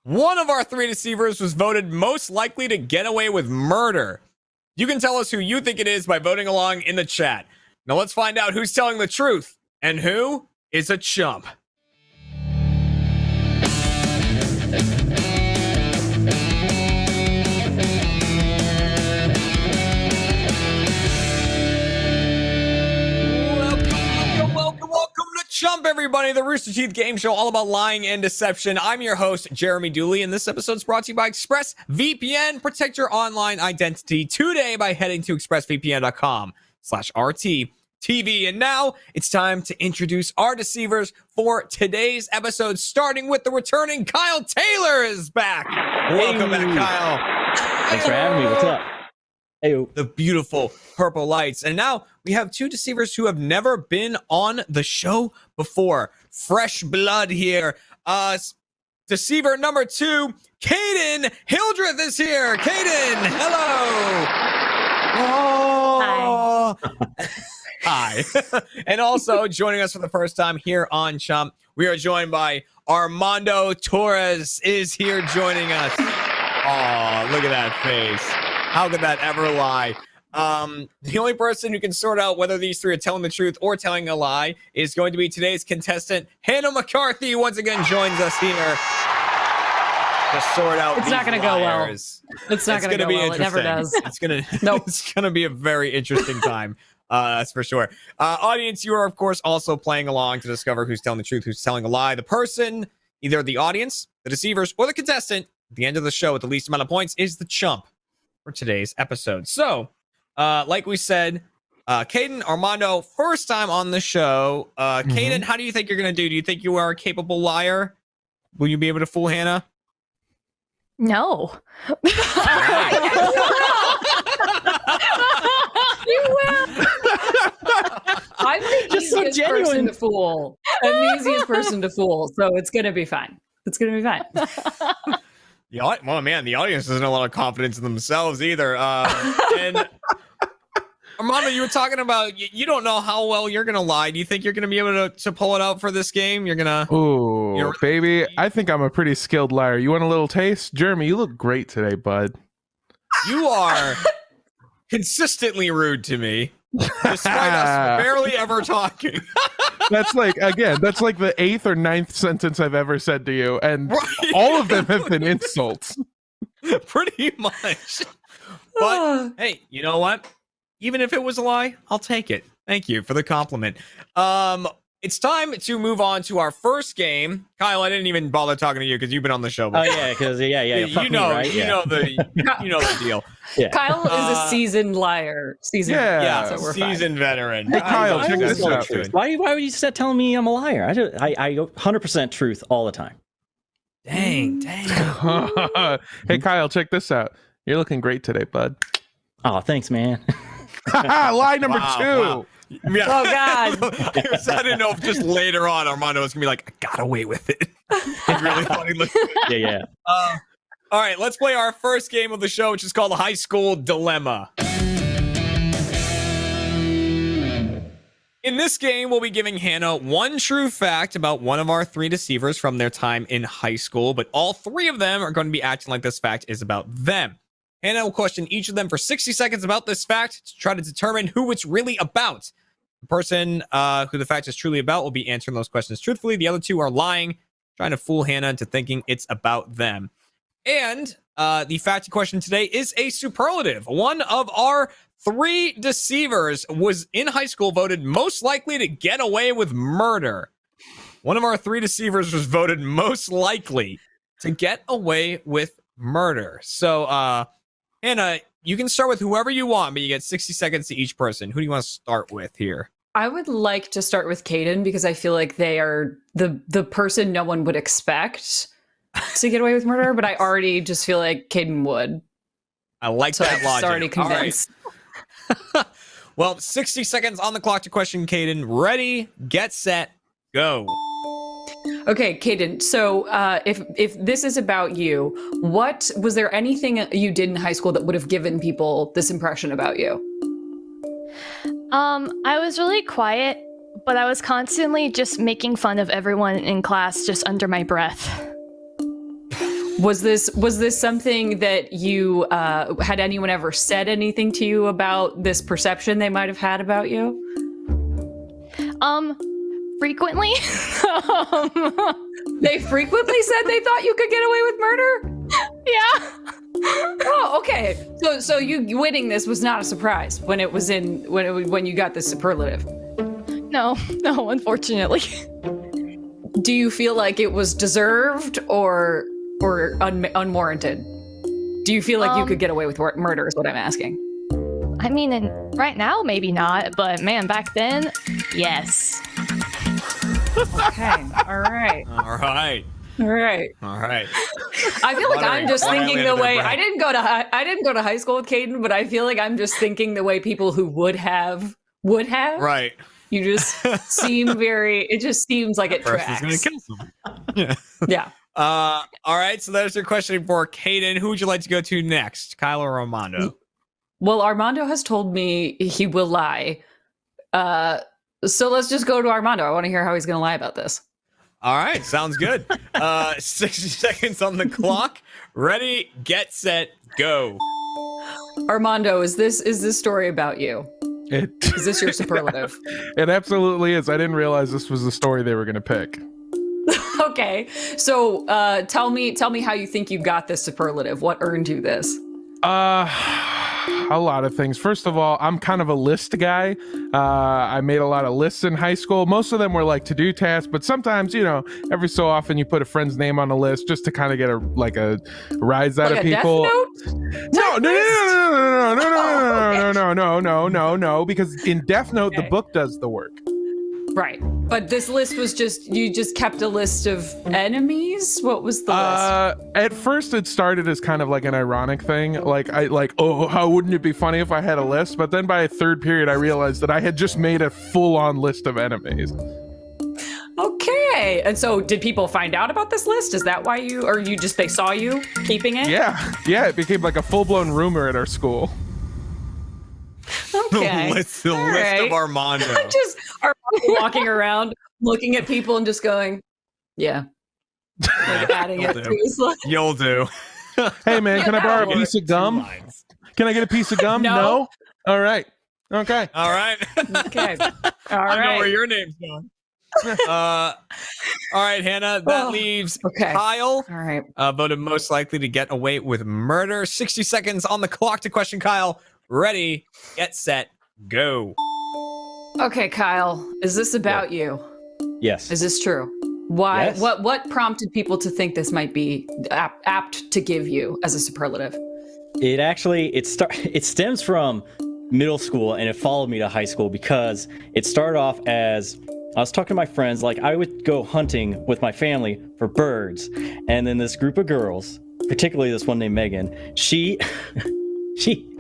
one of our three deceivers was voted most likely to get away with murder. You can tell us who you think it is by voting along in the chat. Now let's find out who's telling the truth and who is a chump. Welcome to Chump, everybody, the Rooster Teeth game show all about lying and deception. I'm your host, Jeremy Dooley, and this episode is brought to you by ExpressVPN. Protect your online identity today by heading to expressvpn.com/RTTV. And now it's time to introduce our deceivers for today's episode, starting with the returning Kyle Taylor is back. Welcome back, Kyle. Thanks for having me. What's up? Hey, the beautiful purple lights. And now we have two deceivers who have never been on the show before. Fresh blood here. Deceiver number 2, Caden Hildreth is here. Caden, hello. Oh. Hi. And also joining us for the first time here on Chump, we are joined by Armando Torres is here joining us. Oh, look at that face. How could that ever lie? The only person who can sort out whether these three are telling the truth or telling a lie is going to be today's contestant. Hannah McCarthy once again joins us here to sort out It's not going to go well. It's not going to go well. It never does. It's going to be a very interesting time. That's for sure. Audience, you are, of course, also playing along to discover who's telling the truth, who's telling a lie. The person, either the audience, the deceivers, or the contestant, at the end of the show with the least amount of points is the chump for today's episode. So, like we said, Caden, Armando, first time on the show. Caden, how do you think you're going to do? Do you think you are a capable liar? Will you be able to fool Hannah? No. I'm the easiest person to fool. I'm the easiest person to fool, so it's going to be fine. It's going to be fine. Well, man, the audience doesn't have a lot of confidence in themselves either. And Armando, you were talking about you don't know how well you're going to lie. Do you think you're going to be able to pull it out for this game? You're going to... Ooh, baby, I think I'm a pretty skilled liar. You want a little taste? Jeremy, you look great today, bud. You are consistently rude to me, despite us barely ever talking. That's like the 8th or 9th sentence I've ever said to you, and all of them have been insults. Pretty much. But hey, you know what? Even if it was a lie, I'll take it. Thank you for the compliment. It's time to move on to our first game. Kyle, I didn't even bother talking to you because you've been on the show before. Oh yeah, because you know the deal. Yeah. Kyle is a seasoned liar. Seasoned veteran. Hey, Kyle, check this out. Why would you start telling me I'm a liar? I 100% truth all the time. Dang. Hey, Kyle, check this out. You're looking great today, bud. Oh, thanks, man. Lie number 2. Wow. Yeah. Oh God! I didn't know if just later on Armando was gonna be like, I got away with it. Really funny. Yeah. All right, let's play our first game of the show, which is called the High School Dilemma. In this game, we'll be giving Hannah one true fact about one of our 3 deceivers from their time in high school, but all 3 of them are going to be acting like this fact is about them. Hannah will question each of them for 60 seconds about this fact to try to determine who it's really about. The person who the fact is truly about will be answering those questions truthfully. The other 2 are lying, trying to fool Hannah into thinking it's about them. And the fact question today is a superlative. One of our 3 deceivers was in high school voted most likely to get away with murder. One of our 3 deceivers was voted most likely to get away with murder. So, Hannah, you can start with whoever you want, but you get 60 seconds to each person. Who do you want to start with here? I would like to start with Caden because I feel like they are the person no one would expect to get away with murder, but I already just feel like Caden would. I like that logic. Already convinced. Right. Well, 60 seconds on the clock to question Caden. Ready, get set, go. Okay, Caden. So, if this is about you, what was there anything you did in high school that would have given people this impression about you? I was really quiet, but I was constantly just making fun of everyone in class just under my breath. Was this something that you had anyone ever said anything to you about this perception they might have had about you? Frequently. They frequently said they thought you could get away with murder? Yeah. Oh, okay. So you winning this was not a surprise when you got this superlative. No, unfortunately. Do you feel like it was deserved or unwarranted? Do you feel like you could get away with murder is what I'm asking. I mean, right now, maybe not, but man, back then, yes. Okay. All right. All right. All right. All right. I feel like I'm just thinking the way I I didn't go to high school with Caden, but I feel like I'm just thinking the way people who would have. Right. You just seem it just seems like it First tracks. is gonna kill someone. Yeah. Yeah. All right. So there's your question for Caden. Who would you like to go to next, Kyle or Armando? Well, Armando has told me he will lie. So let's just go to Armando. I want to hear how he's going to lie about this. All right. Sounds good. 60 seconds on the clock. Ready, get, set, go. Armando, is this story about you? Is this your superlative? It absolutely is. I didn't realize this was the story they were going to pick. Okay. So tell me how you think you got this superlative. What earned you this? A lot of things. First of all, I'm kind of a list guy. I made a lot of lists in high school. Most of them were like to-do tasks, but sometimes, every so often you put a friend's name on a list just to kind of get a rise out of people. No, because in Death Note, the book does the work. Right. But this list was you just kept a list of enemies? What was the list? At first it started as kind of like an ironic thing. How wouldn't it be funny if I had a list? But then by a third period, I realized that I had just made a full-on list of enemies. Okay. And so did people find out about this list? Is that why they saw you keeping it? Yeah. Yeah, it became like a full-blown rumor at our school. Okay. The list of Armando. Just Armando walking around, looking at people and just going, yeah. Like adding it to his list. You'll do. Hey, man, can I borrow a piece of gum? Can I get a piece of gum? No. All right. Okay. All right. Okay. I know where your name's going. All right, Hannah. That leaves Kyle. All right. Voted most likely to get away with murder. 60 seconds on the clock to question Kyle. Ready, get, set, go. Okay, Kyle. Is this about you? Yes. Is this true? Why? Yes. What prompted people to think this might be apt to give you as a superlative? It stems from middle school and it followed me to high school because it started off as I was talking to my friends, like I would go hunting with my family for birds, and then this group of girls, particularly this one named Megan, she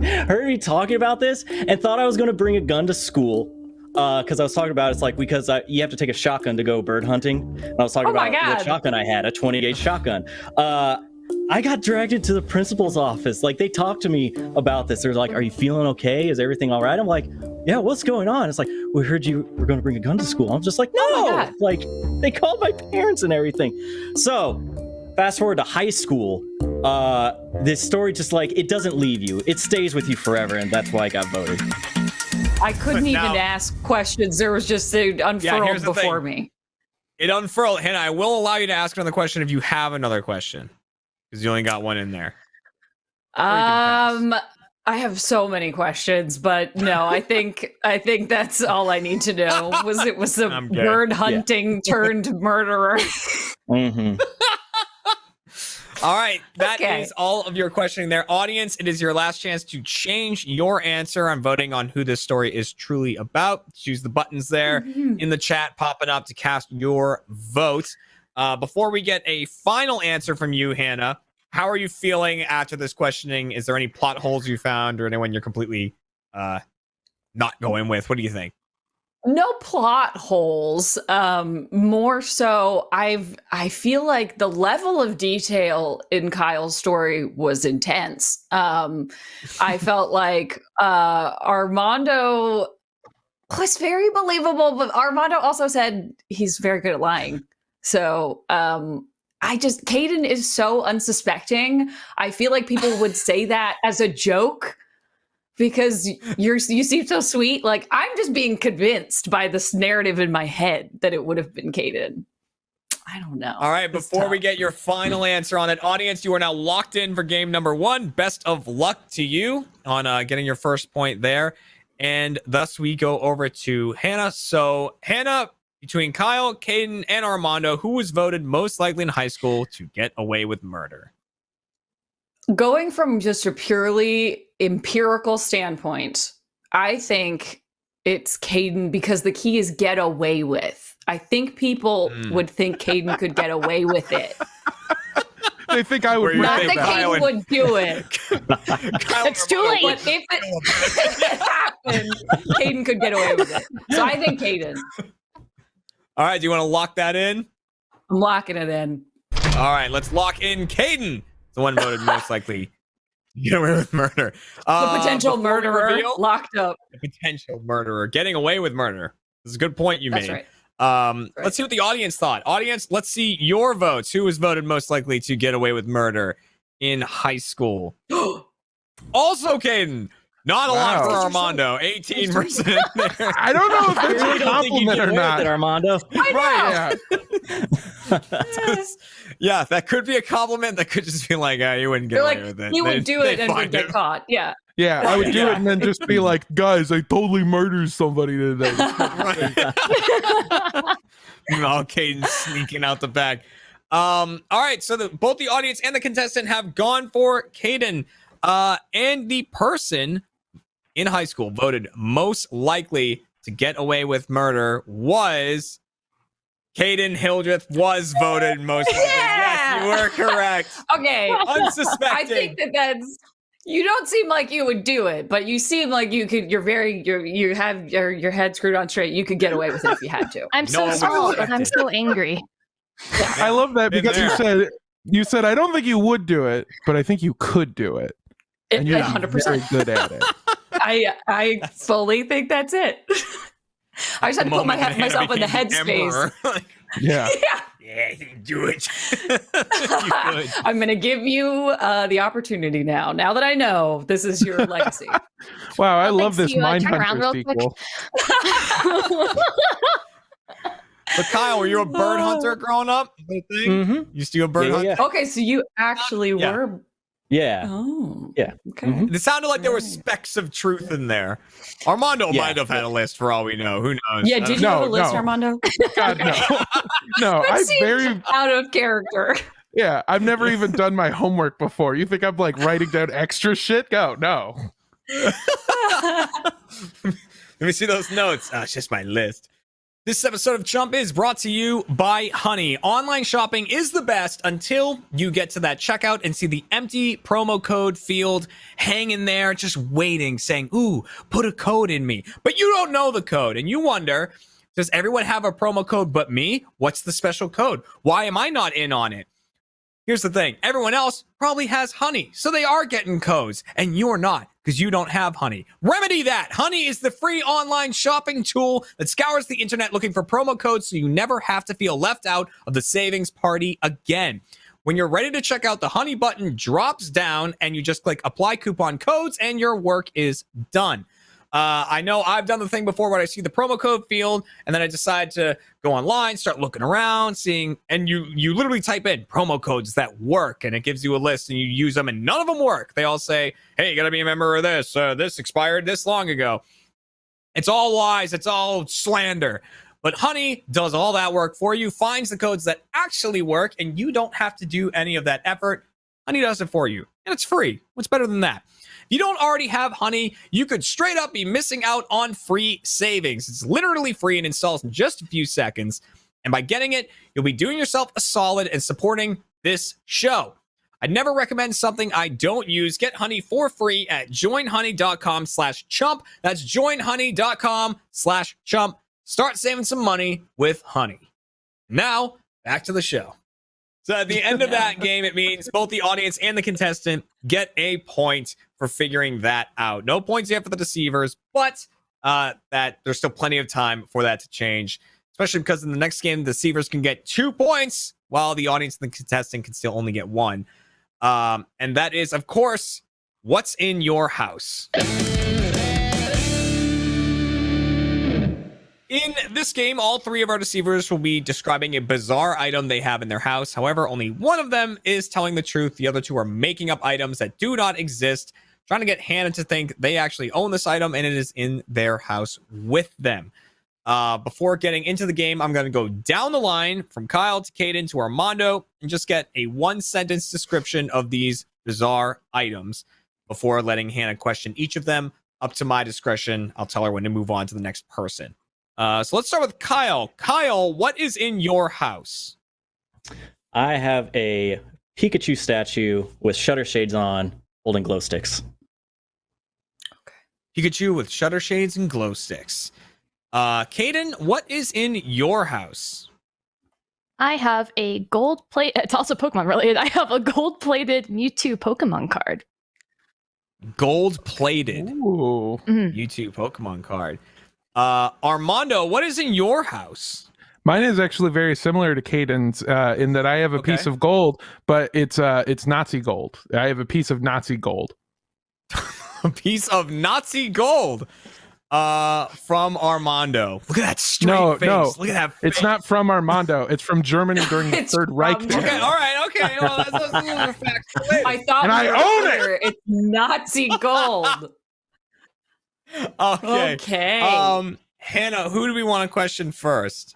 heard me talking about this and thought I was going to bring a gun to school. Because I was talking about because you have to take a shotgun to go bird hunting. And I was talking about what shotgun I had, a 20-gauge shotgun. I got dragged into the principal's office. Like, they talked to me about this. They're like, "Are you feeling okay? Is everything all right?" I'm like, "Yeah, what's going on?" It's like, "We heard you were going to bring a gun to school." I'm just like, "No!" Like, they called my parents and everything. So, fast forward to high school. This story just it doesn't leave you. It stays with you forever, and that's why I got voted. I couldn't even ask questions. There was just unfurled before me. It unfurled. Hannah, I will allow you to ask another question if you have another question, because you only got one in there. I have so many questions, but no, I think that's all I need to know. It was a bird hunting turned murderer. Mm-hmm. All right, that is all of your questioning there. Audience, it is your last chance to change your answer on voting on who this story is truly about. Choose the buttons there in the chat popping up to cast your vote. Before we get a final answer from you, Hannah, how are you feeling after this questioning? Is there any plot holes you found or anyone you're completely not going with? What do you think? No plot holes. More so, I feel like the level of detail in Kyle's story was intense. I felt like Armando was very believable, but Armando also said he's very good at lying. So Caden is so unsuspecting. I feel like people would say that as a joke because you seem so sweet. Like, I'm just being convinced by this narrative in my head that it would have been Caden. I don't know. All right, before we get your final answer on it, audience, you are now locked in for game number 1. Best of luck to you on getting your first point there. And thus we go over to Hannah. So, Hannah, between Kyle, Caden, and Armando, who was voted most likely in high school to get away with murder? Going from just a purely empirical standpoint, I think it's Caden because the key is get away with. I think people would think Caden could get away with it. They think I would. Not that Caden would do it. It's too late. But if it happened, Caden could get away with it. So I think Caden. All right, do you want to lock that in? I'm locking it in. All right, let's lock in Caden. The one voted most likely to get away with murder. The potential murderer locked up. The potential murderer getting away with murder. This is a good point you made. That's right. Let's see what the audience thought. Audience, let's see your votes. Who was voted most likely to get away with murder in high school? Also, Caden. Not a lot for Armando. 18% there. I don't know if I that's really a don't think you compliment get or away not. with it, Armando. Right. Yeah. Yeah, that could be a compliment. That could just be like, you wouldn't get They're away like, with it. he would do it and would find get him. caught. Yeah. Yeah, I would do it and then just be like, guys, I totally murdered somebody today. Right. Meanwhile, Caden sneaking out the back. All right, so both the audience and the contestant have gone for Caden. And the person in high school voted most likely to get away with murder was Caden Hildreth was voted most likely. Yes, you were correct. Okay. Unsuspecting. I think that's. You don't seem like you would do it, but you seem like you could. You have your head screwed on straight. You could get away with it if you had to. I'm so No, small, I'm but I'm so angry. I love that Been because you said I don't think you would do it, but I think you could do it. And you're 100%. very good at it. I fully think that's it. I just had to put myself in the headspace. Yeah. Yeah, you can do it. You could. I'm going to give you the opportunity now. Now that I know this is your legacy. Wow, I love Thanks, this you, turn around Mindhunter real quick. sequel. But Kyle, were you a bird hunter growing up? Mm-hmm. You still a bird hunter? Yeah. Okay, so you actually Yeah. were. Yeah. Oh. Yeah. Okay. Mhm. It sounded like there were specks of truth in there. Armando Yeah. might have had a list for all we know. Who knows? Yeah, did you No, have a list, no. Armando? God, no. No, That I seems very out of character. yeah, I've never even done my homework before. You think I'm like writing down extra shit? Go, no. Let me see those notes. It's just my list. This episode of Chump is brought to you by Honey. Online shopping is the best until you get to that checkout and see the empty promo code field hanging there, just waiting, saying, ooh, put a code in me. But you don't know the code, and you wonder, does everyone have a promo code but me? What's the special code? Why am I not in on it? Here's the thing. Everyone else probably has Honey, so they are getting codes, and you're not because you don't have Honey. Remedy that. Honey is the free online shopping tool that scours the internet looking for promo codes so you never have to feel left out of the savings party again. When you're ready to check out, the Honey button drops down, and you just click Apply Coupon Codes, and your work is done. I know I've done the thing before where I see the promo code field and then I decide to go online, start looking around, seeing, and you literally type in promo codes that work and it gives you a list and you use them and none of them work. They all say, hey, you gotta be a member of this. This expired this long ago. It's all lies. It's all slander. But Honey does all that work for you, finds the codes that actually work, and you don't have to do any of that effort. Honey does it for you, and it's free. What's better than that? If you don't already have Honey, you could straight up be missing out on free savings. It's literally free and installs in just a few seconds. And by getting it, you'll be doing yourself a solid and supporting this show. I'd never recommend something I don't use. Get Honey for free at joinhoney.com/chump. That's joinhoney.com/chump. Start saving some money with Honey. Now, back to the show. So at the end of that game, it means both the audience and the contestant get a point for figuring that out. No points yet for the deceivers, but that there's still plenty of time for that to change, especially because in the next game, the deceivers can get 2 points while the audience and the contestant can still only get one. And that is, of course, what's in your house? In this game, all three of our deceivers will be describing a bizarre item they have in their house. However, only one of them is telling the truth. The other two are making up items that do not exist, trying to get Hannah to think they actually own this item and it is in their house with them. Before getting into the game, I'm going to go down the line from Kyle to Caden to Armando and just get a one-sentence description of these bizarre items before letting Hannah question each of them. Up to my discretion, I'll tell her when to move on to the next person. So let's start with Kyle. Kyle, what is in your house? I have a Pikachu statue with shutter shades on, holding glow sticks. Pikachu with shutter shades and glow sticks. Caden, what is in your house? I have a gold plate. It's also Pokemon related. I have a gold-plated Mewtwo Pokemon card. Gold-plated Ooh. Mewtwo Pokemon card. Armando, what is in your house? Mine is actually very similar to Caden's in that I have a piece of gold, but it's Nazi gold. I have a piece of Nazi gold. A piece of Nazi gold from Armando. Look at that straight face. No, Look at that face. it's not from Armando. It's from Germany during the It's Third Reich. from- Okay, all right, okay. Well, that's a fact. I thought And we I were own clear. It's Nazi gold. Okay. Okay. Hannah, who do we want to question first?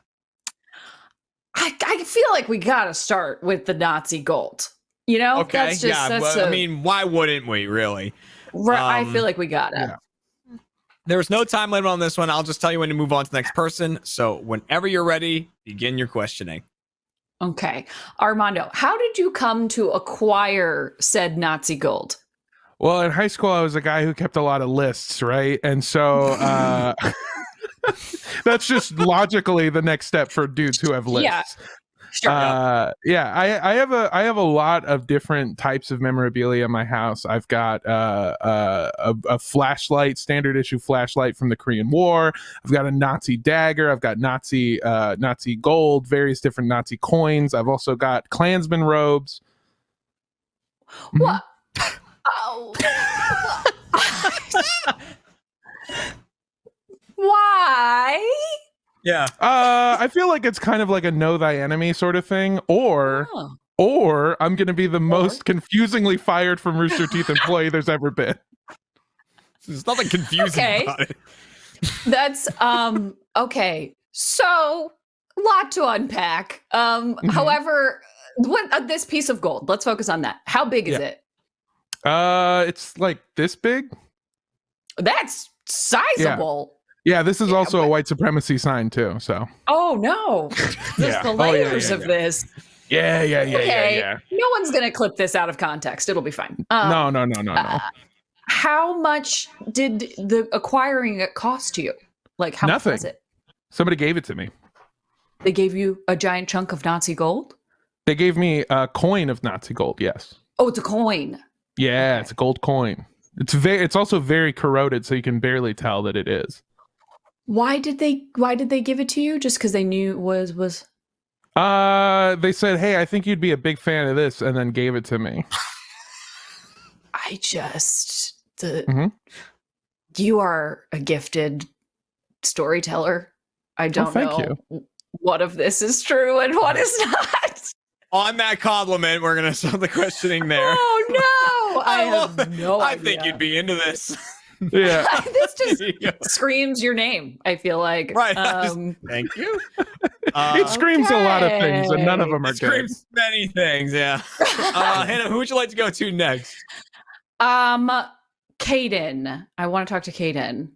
I feel like we gotta start with the Nazi gold. You know? Okay, That's just, yeah. that's Well, I mean, why wouldn't we, really? I feel like we gotta. yeah. There's no time limit on this one. I'll just tell you when to move on to the next person. So whenever you're ready, begin your questioning. Okay. Armando, how did you come to acquire said Nazi gold? Well, in high school, I was a guy who kept a lot of lists, right? And so that's just logically the next step for dudes who have lists. Yeah. Sure. I have a lot of different types of memorabilia in my house. I've got a flashlight, standard issue flashlight from the Korean War. I've got a Nazi dagger. I've got Nazi gold, various different Nazi coins. I've also got Klansman robes. What? Oh. Why? Yeah. I feel like it's kind of like a know thy enemy sort of thing, or I'm going to be the most confusingly fired from Rooster Teeth employee there's ever been. There's nothing confusing Okay. about it. That's okay. So, a lot to unpack. However, what this piece of gold? Let's focus on that. How big is it? It's like this big. That's sizable. Yeah, this is also but- a white supremacy sign too. So. Oh no! There's the Oh, yeah, layers yeah, of yeah. this. Yeah. Okay, no one's gonna clip this out of context. It'll be fine. No. How much did the acquiring it cost you? Like how Nothing. much was it? Somebody gave it to me. They gave you a giant chunk of Nazi gold. They gave me a coin of Nazi gold. Yes. Oh, it's a coin. Yeah, it's a gold coin. It's also very corroded, so you can barely tell that it is. Why did they give it to you? Just because they knew it was They said, "Hey, I think you'd be a big fan of this," and then gave it to me. I just Mhm. You are a gifted storyteller. I don't thank know what of this is true and what is not. On that compliment, we're going to start the questioning there. Oh no! I love have it. no I idea. think you'd be into this. Yeah. This just There you go. screams your name. I feel like Right. Thank you. It screams a lot of things, and none of them are It good. screams many things, yeah. Hannah, who would you like to go to next? Caden. I want to talk to Caden.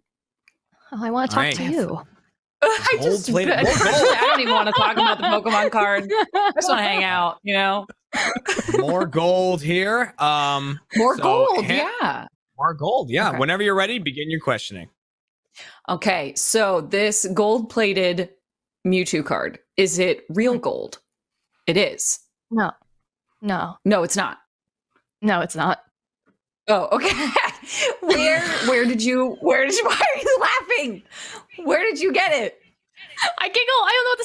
Oh, I want to talk Alright. to you. I just Gold-plated- I don't even want to talk about the Pokemon card. I just want to hang out, you know. More gold here. More So, gold, yeah. More gold, yeah. Okay. Whenever you're ready, begin your questioning. Okay, so this gold-plated Mewtwo card, is it real gold? It is. No, No, it's not. no, it's not. Oh, okay. Where did you why are you laughing? Where did you get it? I giggle. I don't know what to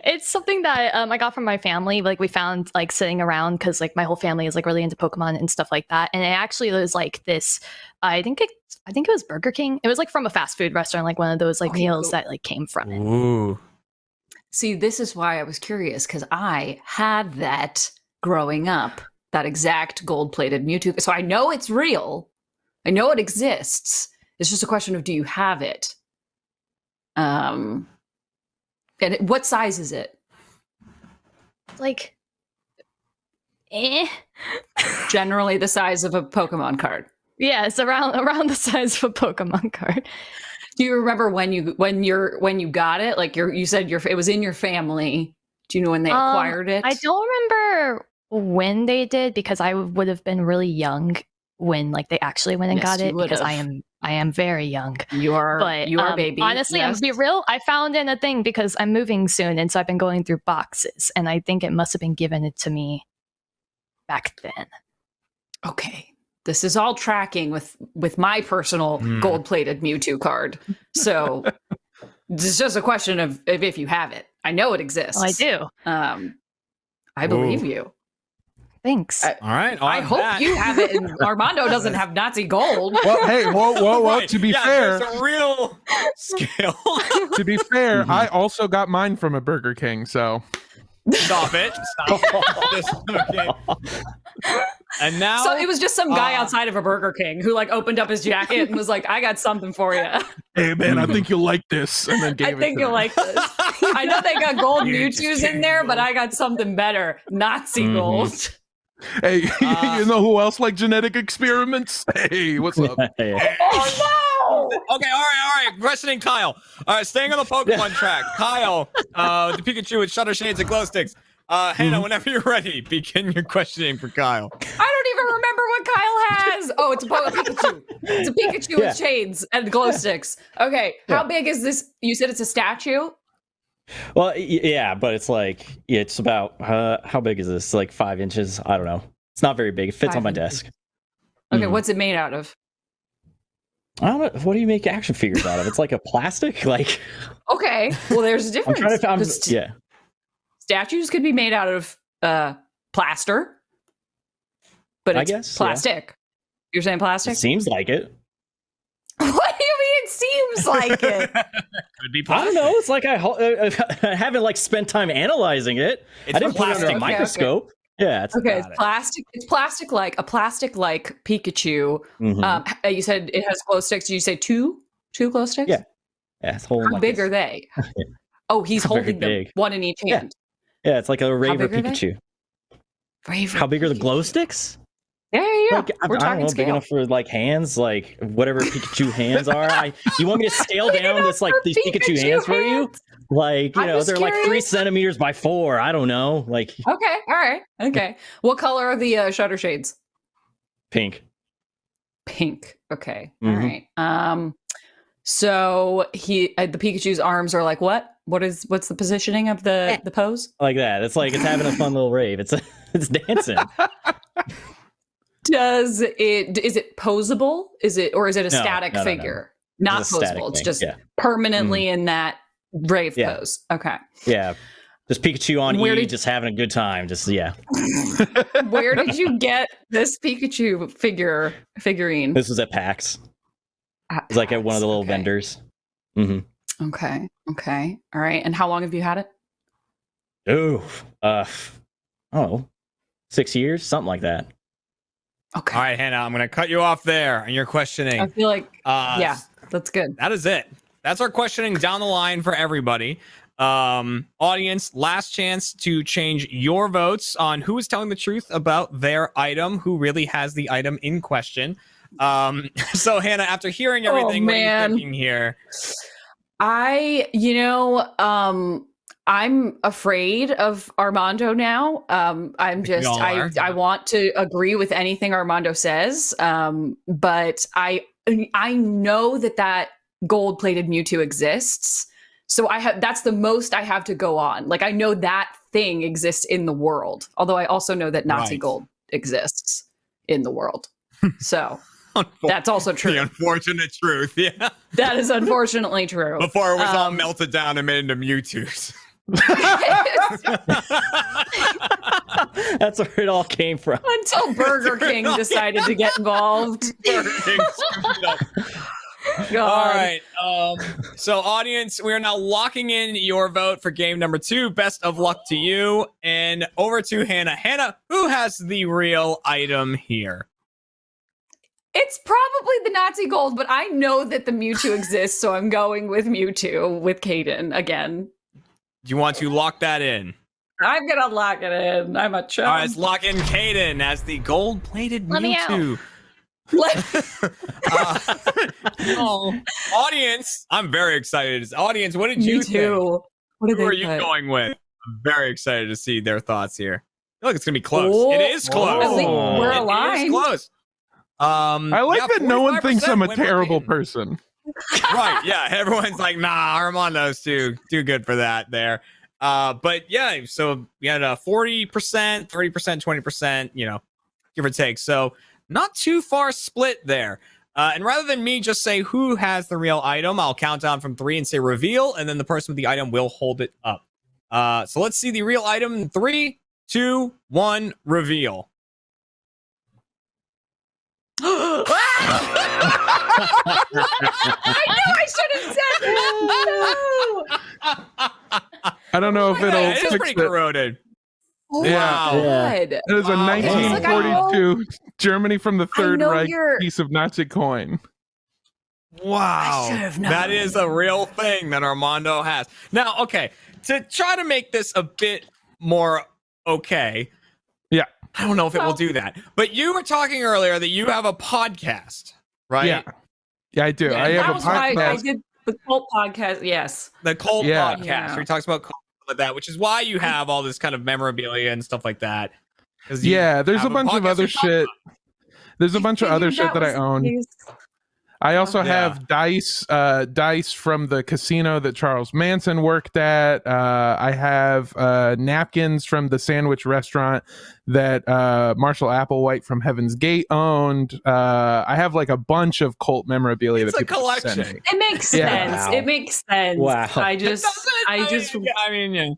say. It's something that I got from my family. Like we found like sitting around because like my whole family is like really into Pokemon and stuff like that. And it actually was like this. I think it was Burger King. It was like from a fast food restaurant, like one of those like meals that like came from it. Ooh. See, this is why I was curious, because I had that growing up, that exact gold-plated Mewtwo. So I know it's real. I know it exists. It's just a question of, do you have it? What size is it? Like, Generally the size of a Pokemon card. Yeah, it's around the size of a Pokemon card. Do you remember when you got it? Like you said it was in your family. Do you know when they acquired it? I don't remember when they did because I would have been really young when like they actually went and got it because I am very young. You are a baby. Honestly, I'm gonna be real. I found in a thing because I'm moving soon, and so I've been going through boxes, and I think it must have been given it to me back then. Okay. This is all tracking with my personal gold-plated Mewtwo card. So it's just a question of if you have it. I know it exists. Well, I do. I believe you. Thanks. All right. I hope you have it. And Armando doesn't have Nazi gold. Well, hey, whoa. Right. To be fair, there's a real scale. to be fair, I also got mine from a Burger King. So Stop it. Okay. And now, so it was just some guy outside of a Burger King who like opened up his jacket and was like, "I got something for you." hey man, I think you'll like this, and then gave I it think to you'll them. like this. I know they got gold You just Mewtwo's in there, but I got something better. Nazi gold. Hey, you know who else like genetic experiments? Hey, what's up? Oh no! okay, all right. Questioning Kyle. All right, staying on the Pokemon track. Kyle, the Pikachu with shutter shades and glow sticks. Hannah, whenever you're ready, begin your questioning for Kyle. I don't even remember what Kyle has. Oh, it's a Pikachu. It's a Pikachu with shades and glow sticks. Okay, how big is this? You said it's a statue? Well, yeah, but it's like it's about how big is this? Like 5 inches? I don't know. It's not very big. It fits 5 on my inches. desk. Okay, what's it made out of? I don't know. What do you make action figures out of? It's like a plastic. Like Okay, well, there's a I'm difference. trying to find. 'Cause Yeah. statues could be made out of plaster, but I it's guess, plastic. You're saying plastic? It seems like it. What do you mean it seems like it? Could be I plastic. don't know. It's like I haven't like spent time analyzing it. It's I didn't put it under a plastic. microscope. Yeah. It's, Okay, it's Got it. plastic. It's plastic like Pikachu. Mhm. You said it has glow sticks. Did you say two glow sticks? Yeah. Yeah, it's holding How like big this. are they? Oh, he's Very holding them, big. one in each Yeah. hand. Yeah, it's like a Raver big are they? Pikachu. Raver How big are the Pikachu. glow sticks? Yeah. Like, We're I don't talking know, big scale. enough for like hands, like whatever Pikachu hands are. You want me to scale Big down enough this like for these Pikachu hands for you? hands. Like, you I'm know, just they're like 3 curious. centimeters by 4. I don't know. Like Okay, all right. Okay. What color are the shutter shades? pink. Pink. Okay. Mhm. All right. So the Pikachu's arms are like what? What's the positioning of the pose? Like that. It's like it's having a fun little rave. It's dancing. Is it posable? Is it a No, static no. figure? Not It's a static posable. It's thing, just yeah. permanently in that rave Yeah. pose. Okay. Yeah. Just Pikachu on Where E, did- just having a good time. Just yeah. Where did you get this Pikachu figurine? This was at PAX. It's like at one of the little Okay. vendors. hmm Okay. All right. And how long have you had it? Ooh. Oh, 6 years, something like that. Okay. All right, Hannah, I'm going to cut you off there and you're questioning. I feel like Yeah, that's good. that is it. That's our questioning down the line for everybody. Audience, last chance to change your votes on who is telling the truth about their item, who really has the item in question. So Hannah, after hearing everything, what are you man. thinking here? I'm afraid of Armando now. I'm just all are. I want to agree with anything Armando says. But I know that gold-plated Mewtwo exists. So that's the most I have to go on. Like I know that thing exists in the world. Although I also know that Nazi Right. gold exists in the world. So that's also The true. unfortunate truth, yeah. That is unfortunately true. Before it was all Um, melted down and made into Mewtwo's. That's where it all came from. Until Burger King decided to get involved. Burger King scooped it up. God. All right. So, audience, we are now locking in your vote for game number 2. Best of luck to you. And over to Hannah. Hannah, who has the real item here? It's probably the Nazi gold, but I know that the Mewtwo exists, so I'm going with Mewtwo with Caden again. Do you want to lock that in? I'm gonna lock it in. I'm a chump. All right, let's lock in Caden as the gold-plated Let me Mewtwo. Audience, I'm very excited. Audience, what did you Me think? too. What Who are you going with? I'm very excited to see their thoughts here. I feel like it's gonna be close. Oh, it is close. At least we're It is aligned. close. I like that no one thinks I'm a 45% win for terrible Caden. person. Right, yeah. Everyone's like, nah, Armando's too good for that there. But yeah, so we had 40%, 30%, 20%, give or take. So not too far split there. And rather than me just say who has the real item, I'll count down from 3 and say reveal, and then the person with the item will hold it up. So let's see the real item in 3, 2, 1, reveal. I know I should have said that. I don't know if it'll Yeah, it is fix pretty it. corroded. Oh Yeah. my God. It is a Wow. 1942 Germany from the Third know Reich you're- piece of Nazi coin. Wow. I should have known. That is a real thing that Armando has. Now, okay, to try to make this a bit more okay. Yeah. I don't know if it will do that. But you were talking earlier that you have a podcast, right? Yeah. Yeah, I do. Yeah, I that have a was why I podcast. did the cult podcast. Yes. The Cult Yeah. podcast. Yeah. Where he talks about cult like that, which is why you have all this kind of memorabilia and stuff like that. 'Cause you Yeah, there's a have bunch of podcast other you talk shit. There's a bunch of other Figured shit that I was the own. case. I also Yeah. have dice from the casino that Charles Manson worked at. I have napkins from the sandwich restaurant that Marshall Applewhite from Heaven's Gate owned. I have like a bunch of cult memorabilia. It's that a people send collection. me. It makes Yeah. sense. Wow. It makes sense. Wow. I just I mean, yeah.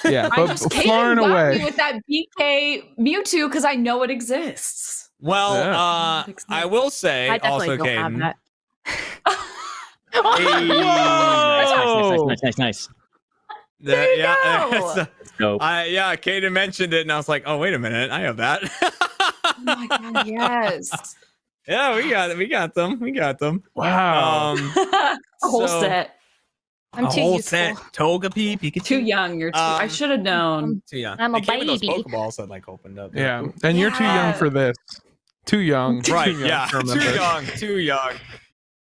Yeah, I but just far and got away. me with that BK Mewtwo because I know it exists. Well, Yeah. I will say I definitely also, don't have Caden. that. Hey. Nice. There you yeah, go. so- Dope. yeah, Kaden mentioned it, and I was like, "Oh, wait a minute, I have that." Oh my God, yes. Yeah, we got it. We got them. Wow. A whole So- set. I'm a too whole useful. set. Togepi, Pikachu. Too young. You're too. I should have known. Too young. I'm a It came with those baby. Pokeballs that like opened up. Yeah, and you're too young Yeah. for this. Too young. Right, Too young yeah. to remember. Too young.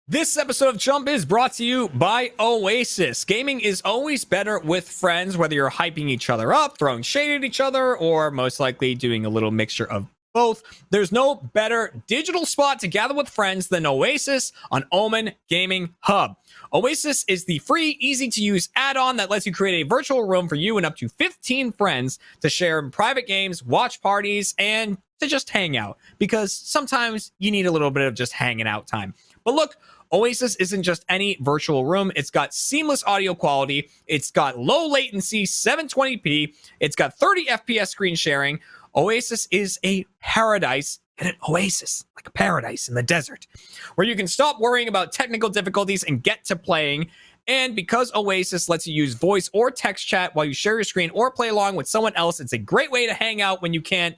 This episode of Chump is brought to you by Oasis. Gaming is always better with friends, whether you're hyping each other up, throwing shade at each other, or most likely doing a little mixture of both. There's no better digital spot to gather with friends than Oasis on Omen Gaming Hub. Oasis is the free, easy-to-use add-on that lets you create a virtual room for you and up to 15 friends to share in private games, watch parties, and to just hang out. Because sometimes you need a little bit of just hanging out time. But look, Oasis isn't just any virtual room. It's got seamless audio quality. It's got low latency 720p. It's got 30 FPS screen sharing. Oasis is a paradise and an oasis, like a paradise in the desert, where you can stop worrying about technical difficulties and get to playing. And because Oasis lets you use voice or text chat while you share your screen or play along with someone else, it's a great way to hang out when you can't,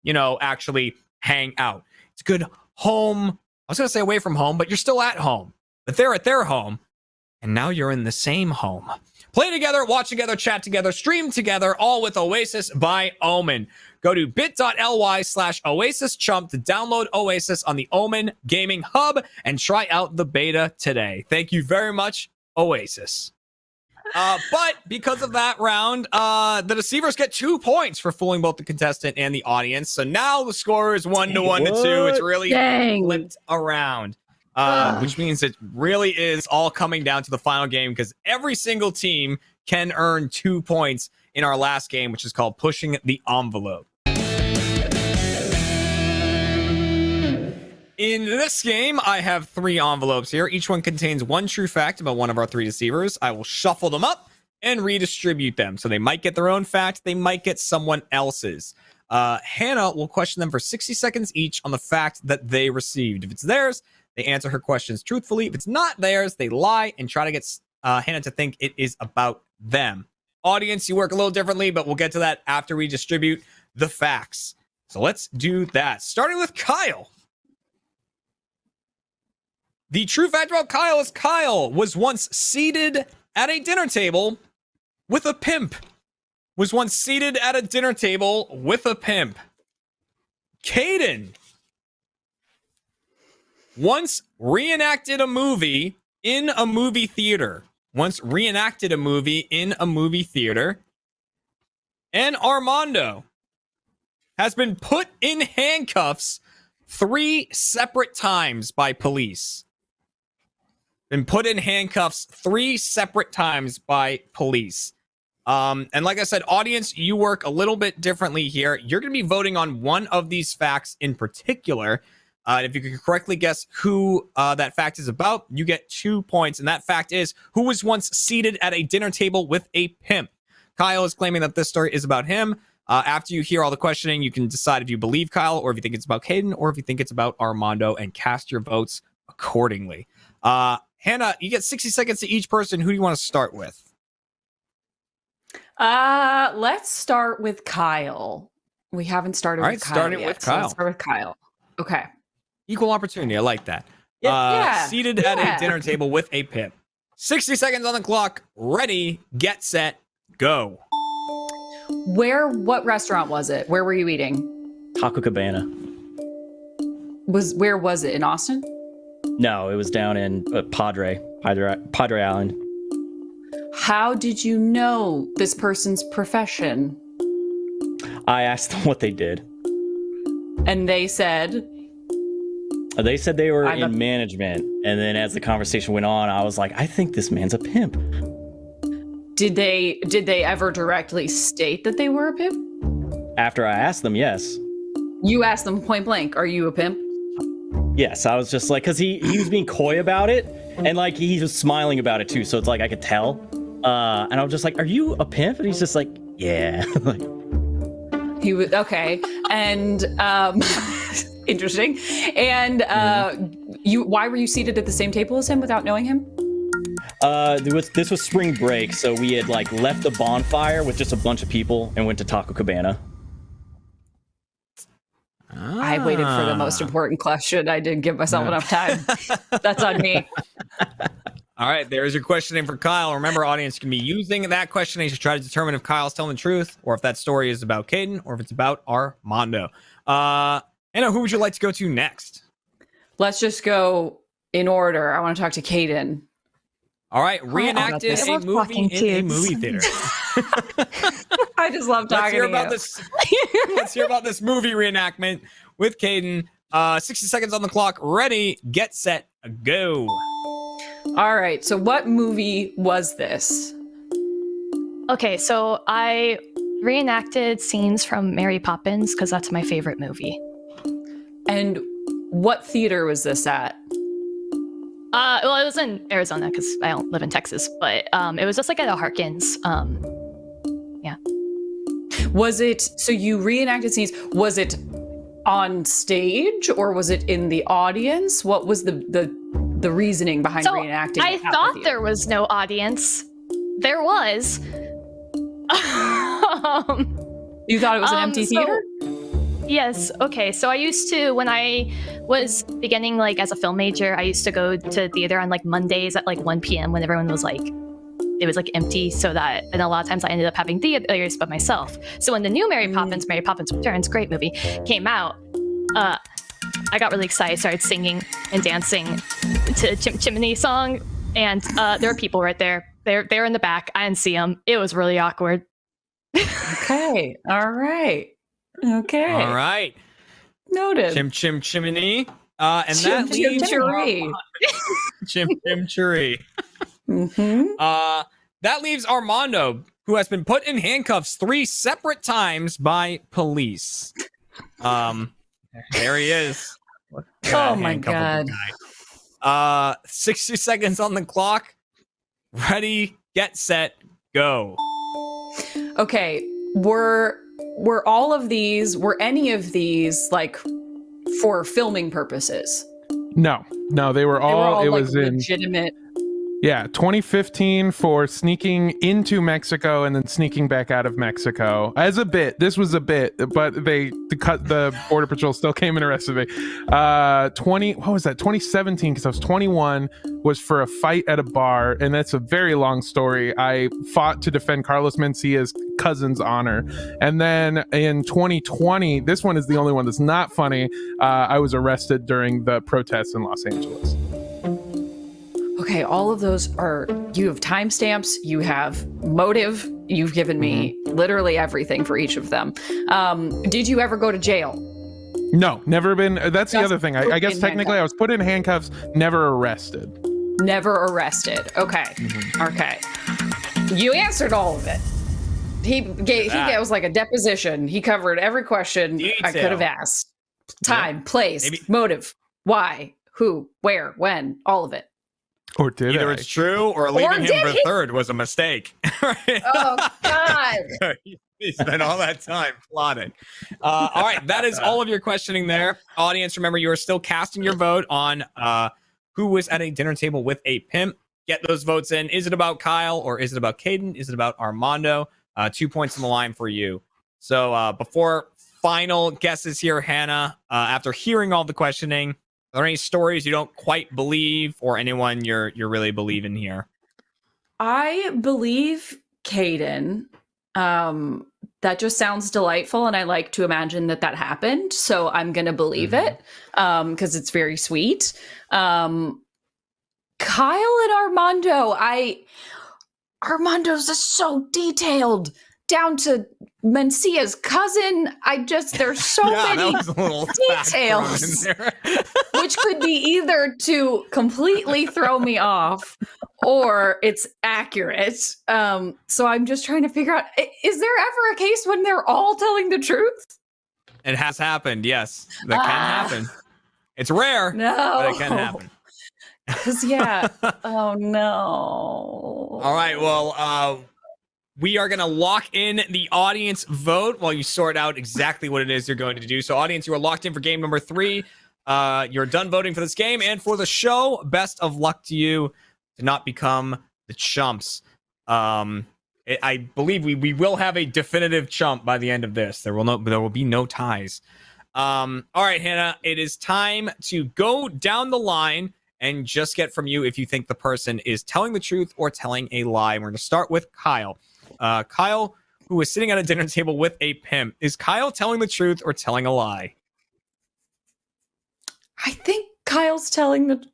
actually hang out. It's a good home. I was going to say away from home, but you're still at home. But they're at their home, and now you're in the same home. Play together, watch together, chat together, stream together, all with Oasis by Omen. Go to bit.ly/OasisChump to download Oasis on the Omen Gaming Hub and try out the beta today. Thank you very much, Oasis. But because of that round, the deceivers get 2 points for fooling both the contestant and the audience. So now the score is 1-1 to 2. It's really Dang. flipped around. Which means it really is all coming down to the final game because every single team can earn 2 points in our last game, which is called Pushing the Envelope. In this game, I have 3 envelopes here. Each one contains one true fact about one of our 3 deceivers. I will shuffle them up and redistribute them. So they might get their own fact, they might get someone else's. Hannah will question them for 60 seconds each on the fact that they received. If it's theirs, they answer her questions truthfully. If it's not theirs, they lie and try to get Hannah to think it is about them. Audience, you work a little differently, but we'll get to that after we distribute the facts. So let's do that. Starting with Kyle. The true fact about Kyle is Kyle was once seated at a dinner table with a pimp. Was once seated at a dinner table with a pimp. Caden once reenacted a movie in a movie theater. Once reenacted a movie in a movie theater. And Armando has been put in handcuffs 3 separate times by police. Been put in handcuffs 3 separate times by police. And like I said, audience, you work a little bit differently here. You're going to be voting on one of these facts in particular. If you can correctly guess who that fact is about, you get 2 points. And that fact is, who was once seated at a dinner table with a pimp? Kyle is claiming that this story is about him. After you hear all the questioning, you can decide if you believe Kyle, or if you think it's about Caden, or if you think it's about Armando, and cast your votes accordingly. Hannah, you get 60 seconds to each person. Who do you want to start with? Let's start with Kyle. We haven't started with Kyle starting yet, with so Kyle. let's start with Kyle. Okay. Equal opportunity. I like that. Yeah. Seated at a dinner table with a pimp. 60 seconds on the clock. Ready, get set, go. What restaurant was it? Where were you eating? Taco Cabana. Where was it? In Austin? No, it was down in Padre Island. How did you know this person's profession? I asked them what they did. And they said they were in management. And then as the conversation went on, I was like, I think this man's a pimp. Did they ever directly state that they were a pimp? After I asked them, yes. You asked them point blank, are you a pimp? Yes, I was just like, because he was being coy about it, and like he was smiling about it too, so it's like I could tell. And I was just like, "Are you a pimp?" And he's just like, "Yeah." Like, he was okay, and interesting. And why were you seated at the same table as him without knowing him? This was spring break, so we had like left the bonfire with just a bunch of people and went to Taco Cabana. I waited for the most important question. I didn't give myself enough time. That's on me. All right, there's your questioning for Kyle. Remember, audience can be using that questioning to try to determine if Kyle's telling the truth, or if that story is about Caden, or if it's about Armando. Anna, who would you like to go to next? Let's just go in order. I want to talk to Caden. All right, reenacted a movie in a movie theater. I just love talking to you. Let's hear about this movie reenactment with Caden. 60 seconds on the clock. Ready, get set, go. All right, so what movie was this? Okay, so I reenacted scenes from Mary Poppins because that's my favorite movie. And what theater was this at? Well, it was in Arizona because I don't live in Texas, but it was just like at a Harkins. Yeah. Was it, so you reenacted scenes, was it on stage or was it in the audience? What was the reasoning behind reenacting? I thought there was no audience. There was. You thought it was an empty theater? Yes. Okay. So I used to, when I was beginning, like as a film major, I used to go to theater on like Mondays at like 1 p.m. when everyone was like, it was like empty. So that, and a lot of times I ended up having theaters by myself. So when the new Mary Poppins Returns, great movie, came out, I got really excited, started singing and dancing to Chimney song. And there were people right there. They're in the back. I didn't see them. It was really awkward. Okay. All right. Okay. All right. Noted. Chimney. And that leaves Chimchurri. Mm-hmm. That leaves Armando, who has been put in handcuffs 3 separate times by police. There he is. Oh my God. 60 seconds on the clock. Ready, get set, Go. Okay, were any of these like for filming purposes? No, they were They were all. all It like was in. legitimate. Yeah, 2015 for sneaking into Mexico and then sneaking back out of Mexico as a bit. This was a bit, but the Border Patrol still came and arrested me. 2017, because I was 21, was for a fight at a bar, and that's a very long story. I fought to defend Carlos Mencia's cousin's honor. And then in 2020, this one is the only one that's not funny. I was arrested during the protests in Los Angeles. Okay, all of those are, you have timestamps, you have motive, you've given me literally everything for each of them. Did you ever go to jail? No, never been. That's the Just other thing. I guess in technically I was put in handcuffs, never arrested. Never arrested. Okay. Okay. You answered all of it. It was like a deposition. He covered every question I could have asked. Time, place, motive, why, who, where, when, all of it. Or did Either I? it's true or leaving him for third was a mistake. Oh, God. He spent all that time plotting. All right, that is all of your questioning there. Audience, remember, you are still casting your vote on who was at a dinner table with a pimp. Get those votes in. Is it about Kyle or is it about Caden? Is it about Armando? 2 points on the line for you. So before final guesses here, Hannah, after hearing all the questioning, are there any stories you don't quite believe or anyone you're really believing here? I believe Caden. That just sounds delightful, and I like to imagine that happened. So I'm going to believe it because it's very sweet. Kyle and Armando. Armando's is so detailed down to Mencia's cousin. There's so many details, which could be either to completely throw me off or it's accurate. So I'm just trying to figure out, is there ever a case when they're all telling the truth? It has happened, yes. That can happen. It's rare, No. but it can happen. Oh, no. All right, well, we are going to lock in the audience vote while you sort out exactly what it is you're going to do. So, audience, you are locked in for game number 3. You're done voting for this game and for the show. Best of luck to you to not become the chumps. I believe we will have a definitive chump by the end of this. There will be no ties. All right, Hannah, it is time to go down the line and just get from you if you think the person is telling the truth or telling a lie. We're going to start with Kyle. Kyle, who was sitting at a dinner table with a pimp. Is Kyle telling the truth or telling a lie? I think Kyle's telling the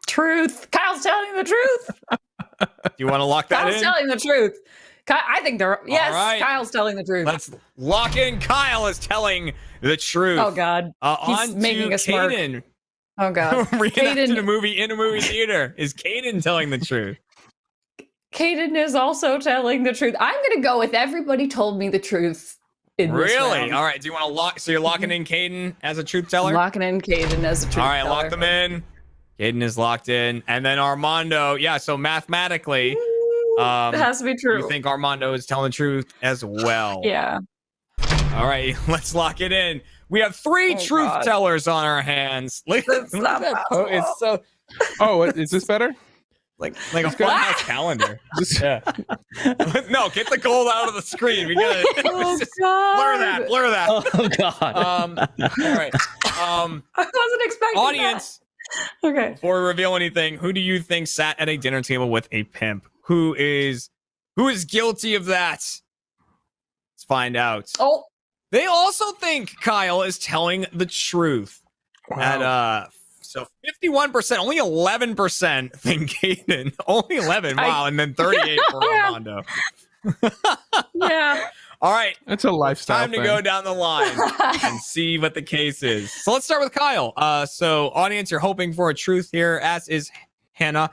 truth. Kyle's telling the truth. Do you want to lock that Kyle's in? telling the truth. I think yes, right. Kyle's telling the truth. Let's lock in. Kyle is telling the truth. Oh, God. He's on making to a smirk. Caden. Oh, God. Reenacted a movie in a movie theater. Is Caden telling the truth? Caden is also telling the truth. I'm going to go with everybody told me the truth in this Really? round. All right. Do you want to lock? So you're locking in Caden as a truth teller? Locking in Caden as a truth All right, teller. lock them in. Caden is locked in. And then Armando. Yeah, so mathematically, it has to be true. you think Armando is telling the truth as well. Yeah. All right, let's lock it in. We have 3 truth tellers on our hands. Look at that. It's so... Oh, is this better? Like a funhouse calendar. Yeah. No, get the gold out of the screen. We gotta blur that. Oh God. All right. I wasn't expecting audience. That. Okay. Before we reveal anything, who do you think sat at a dinner table with a pimp? Who is guilty of that? Let's find out. Oh. They also think Kyle is telling the truth. Wow. At so 51%, only 11% think Caden. Only 11. Wow, and then 38 for Armando. Yeah. All right. It's a lifestyle Time to thing. go down the line and see what the case is. So let's start with Kyle. So audience, you're hoping for a truth here, as is Hannah.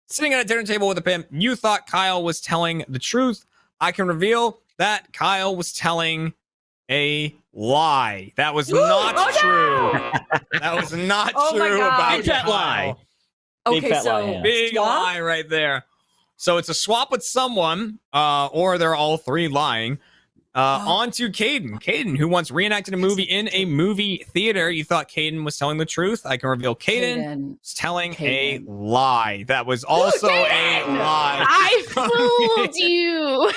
Sitting at a dinner table with a pimp, you thought Kyle was telling the truth. I can reveal that Kyle was telling a lie. That was not true. That was not Oh my true God. about Big fat lie. Kyle. Big fat lie, yeah. Big Swamp? lie right there. So it's a swap with someone, or they're all three lying. On to Caden. Caden, who once reenacted a movie in a movie theater. You thought Caden was telling the truth. I can reveal Caden was telling a lie. That was also a lie. I fooled you.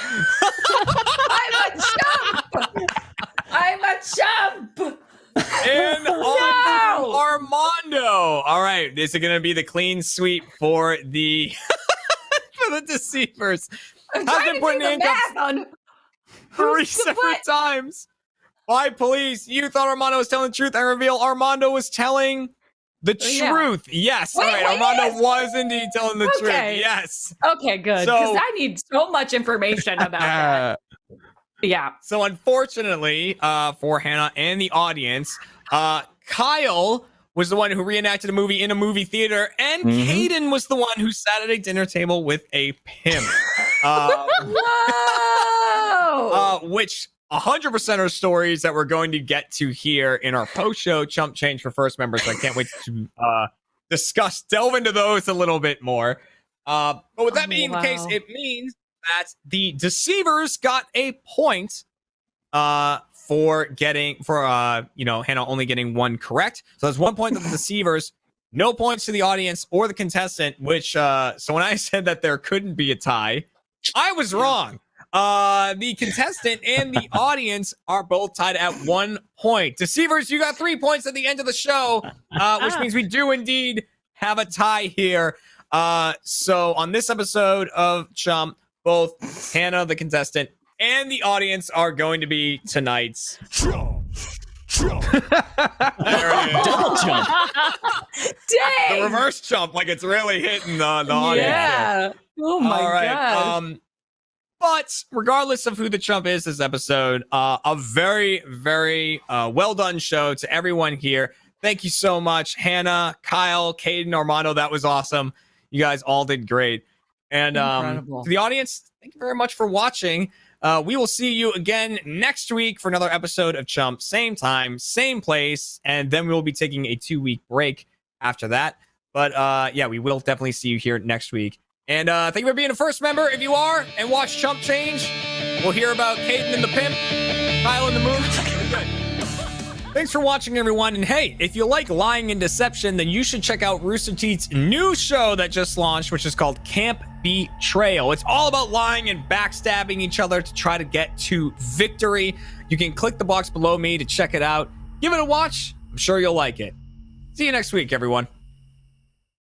I'm a chump. And on to Armando. All right, this is gonna be the clean sweep for the for the deceivers. I'm Has trying been to put do in the handcuffs math on 3 who's the separate what? times by police. You thought Armando was telling the truth. I reveal Armando was telling the Yeah. truth. Yes. Wait, All right. wait, Armando was indeed telling the truth. Okay. Yes. Okay, good. So- Because I need so much information about that. Yeah. So unfortunately, for Hannah and the audience, Kyle was the one who reenacted a movie in a movie theater, and Caden was the one who sat at a dinner table with a pimp. Whoa! Which 100% are stories that we're going to get to here in our post-show Chump Change for First members. So I can't wait to delve into those a little bit more. But with that being the case, it means that the deceivers got a point for Hannah only getting one correct. So that's 1 point to the deceivers, no points to the audience or the contestant, which so when I said that there couldn't be a tie, I was wrong. The contestant and the audience are both tied at 1 point. Deceivers, you got 3 points at the end of the show, which means we do indeed have a tie here. So on this episode of Chump, both Hannah, the contestant, and the audience are going to be tonight's Double jump. Dang! the reverse jump, like it's really hitting the audience. there. Yeah. Oh my All right. god. But regardless of who the chump is this episode, a very, very well done show to everyone here. Thank you so much, Hannah, Kyle, Caden, Armando. That was awesome. You guys all did great. And Incredible. to the audience, thank you very much for watching. We will see you again next week for another episode of Chump. Same time, same place. And then we will be taking a 2-week break after that. But yeah, we will definitely see you here next week. And thank you for being a first member. If you are and watch Chump Change, we'll hear about Caden and the pimp, Kyle and the moon. Good. Thanks for watching, everyone. And hey, if you like lying and deception, then you should check out Rooster Teeth's new show that just launched, which is called Camp Betrayal. It's all about lying and backstabbing each other to try to get to victory. You can click the box below me to check it out. Give it a watch. I'm sure you'll like it. See you next week, everyone.